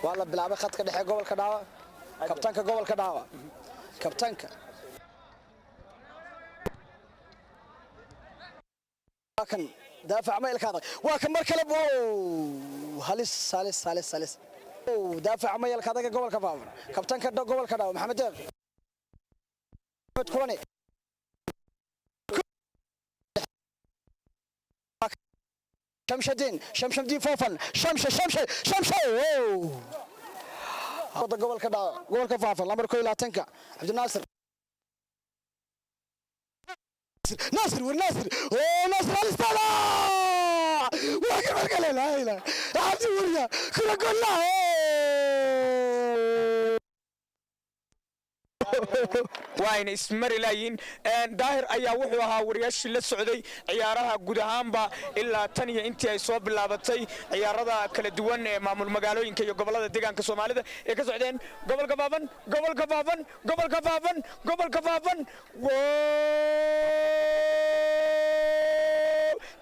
والله بلعبة خط كده حق جول كداوة كابتنك جول كداوة كابتنك لكن دافع ميلك هذا وكان مركلب هلس دافع ميلك هذا جول كفافر كابتنك جول كداوة محمد داغ كولوني شمش الدين فوفن شمش هذا جول كداوة جول كفافر الأمر كوي لا تنكا عبد الناصر ناصر والناصر ناصر الاستالا واقف القليل هايله عبد الوريا كره قلنا وين اسمري لاين daahir ayaa wuxuu ahaa wariyaashii la socday ciyaaraha guud ahaanba ilaa tan iyo intii ay soo bilaabatay ciyaarada kala duwan ee maamul magaalooyinka iyo gobolada deegaanka Soomaalida ee ka socdeen gobolka Faaban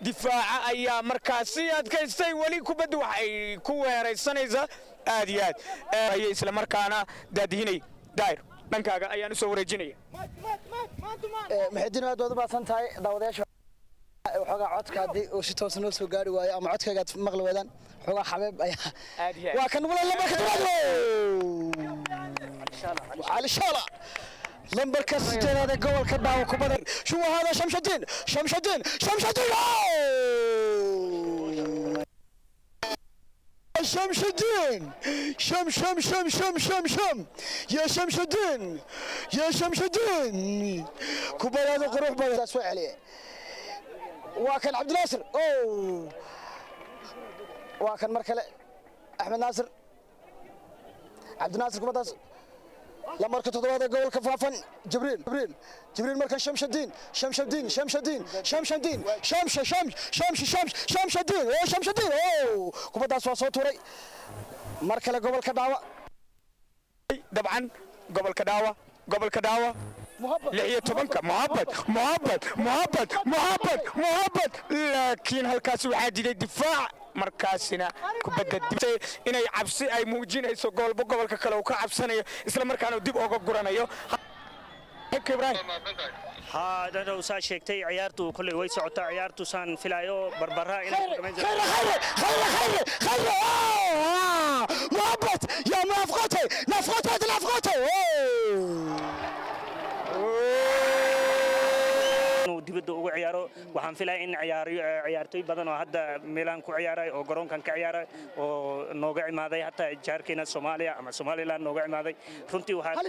difaaca ayaa markaasi adkaystay wali kubaddu waxay ku weeraraysanaysaa aad iyo aad ayay isla markaana daadihinay daahir dhankaaga ayaan soo wareejinaya maxay aad baasan tahay daawadayaasha xogaa codka hadii uu si toos ah soo gaari waayo ama codkaaga maqli wadaan xogaa xabeeb ayaa waa kan wala lambarka tiraado على الشارع لمبركز هذا جول كداو كبدر شو هذا شمس الدين يا شمس الدين كبر هذا قروح بس سوي عليه وكان عبد الناصر وكان مركله احمد ناصر عبد الناصر كبدر لما ركض هذا جول كفافن جبريل مركز شمس الدين كبدا صوت وري مركله جول كداوه طبعا جول كداوه لحية طبنك محبت لكن هالكاس وعادي دفاع markaasina kubadda dibtay inay cabsi ay muujinayso gobolka kale oo ka cabsanayo isla markaana dib uga guranayo هذا وسا شيكتي عيارته كل way socotaa ciyaartu san filayo barbara inay خير محبت يا نفقتي dibadda ugu ciyaaro waxaan filayaa in ciyaartoy badan oo hadda Milan ku ciyaaray oo garoonkan ka ciyaaray oo nooga imaaday hatta jaarkeena Soomaaliya ama Somaliland nooga imaaday runtii waxa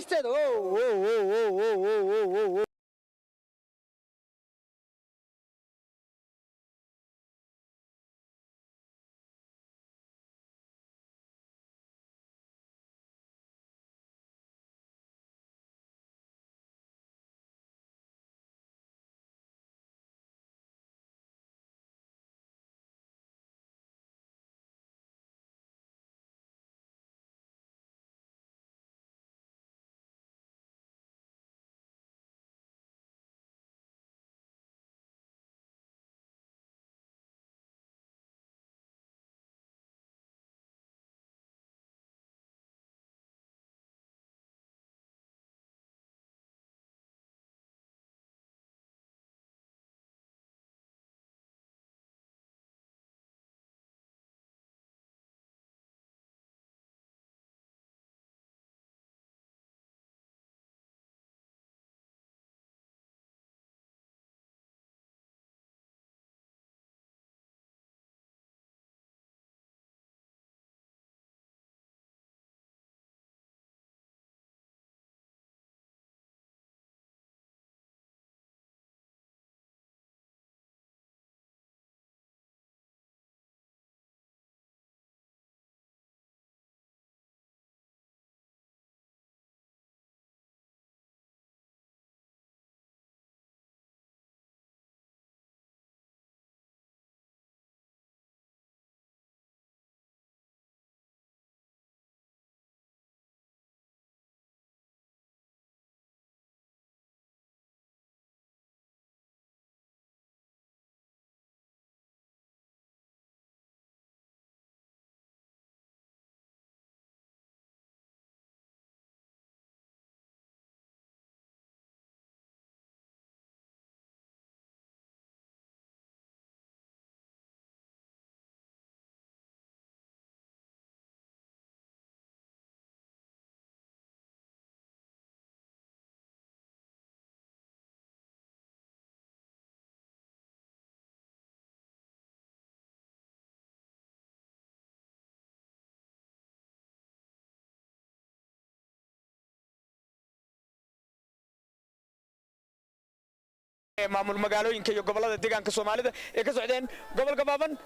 maamul magaalooyinka iyo gobolada deegaanka Soomaalida ee ka socdeen gobolka Faafan